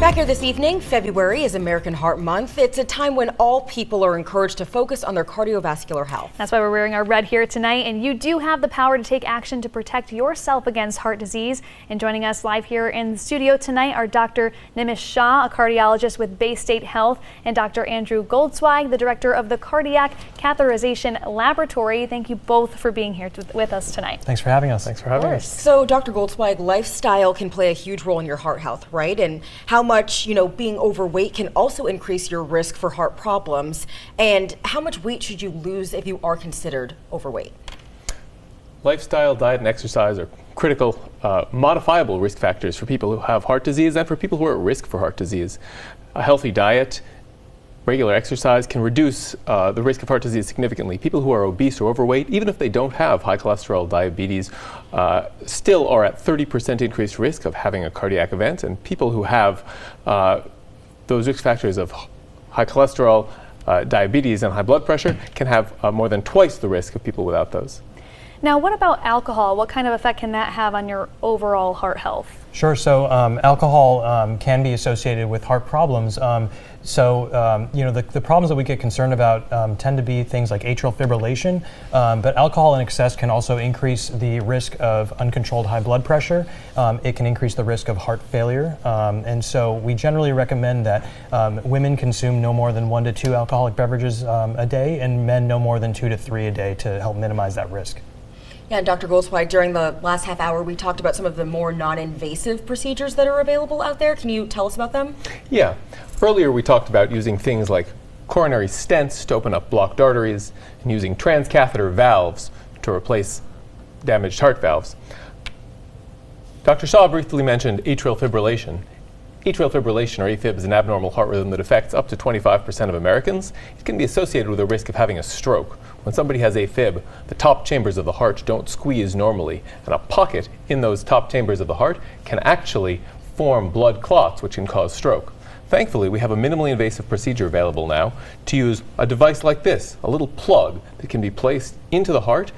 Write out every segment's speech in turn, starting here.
Back here this evening, February is American Heart Month. It's a time when all people are encouraged to focus on their cardiovascular health. That's why we're wearing our red here tonight, and you do have the power to take action to protect yourself against heart disease. And joining us live here in the studio tonight are Dr. Nimish Shah, a cardiologist with Bay State Health, and Dr. Andrew Goldzweig, the director of the Cardiac Catheterization Laboratory. Thank you both for being here with us tonight. Thanks for having us. Thanks for having us. So, Dr. Goldzweig, lifestyle can play a huge role in your heart health, right? And how much, being overweight can also increase your risk for heart problems. And how much weight should you lose if you are considered overweight? Lifestyle, diet, and exercise are critical, modifiable risk factors for people who have heart disease and for people who are at risk for heart disease. A healthy diet, regular exercise can reduce the risk of heart disease significantly. People who are obese or overweight, even if they don't have high cholesterol diabetes, still are at 30% increased risk of having a cardiac event. And people who have those risk factors of high cholesterol, diabetes, and high blood pressure can have more than twice the risk of people without those. Now, what about alcohol? What kind of effect can that have on your overall heart health? Sure. So alcohol can be associated with heart problems. The problems that we get concerned about tend to be things like atrial fibrillation, but alcohol in excess can also increase the risk of uncontrolled high blood pressure. It can increase the risk of heart failure. And so we generally recommend that women consume no more than 1 to 2 alcoholic beverages a day, and men no more than 2 to 3 a day to help minimize that risk. Yeah, and Dr. Goldzweig, during the last half hour, we talked about some of the more non-invasive procedures that are available out there. Can you tell us about them? Yeah. Earlier we talked about using things like coronary stents to open up blocked arteries and using transcatheter valves to replace damaged heart valves. Dr. Shah briefly mentioned atrial fibrillation. Atrial fibrillation, or AFib, is an abnormal heart rhythm that affects up to 25% of Americans. It can be associated with a risk of having a stroke. When somebody has AFib, the top chambers of the heart don't squeeze normally, and a pocket in those top chambers of the heart can actually form blood clots, which can cause stroke. Thankfully, we have a minimally invasive procedure available now to use a device like this, a little plug that can be placed into the heart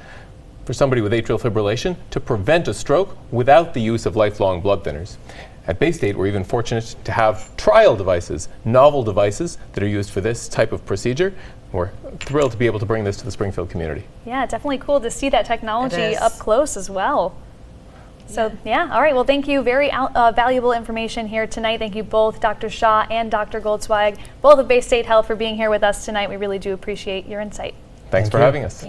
for somebody with atrial fibrillation to prevent a stroke without the use of lifelong blood thinners. At Bay State, we're even fortunate to have trial devices, novel devices that are used for this type of procedure. We're thrilled to be able to bring this to the Springfield community. Yeah, definitely cool to see that technology up close as well. So, yeah, all right. Well, thank you. Very valuable information here tonight. Thank you both, Dr. Shah and Dr. Goldzweig, both of Bay State Health, for being here with us tonight. We really do appreciate your insight. Thanks for having us.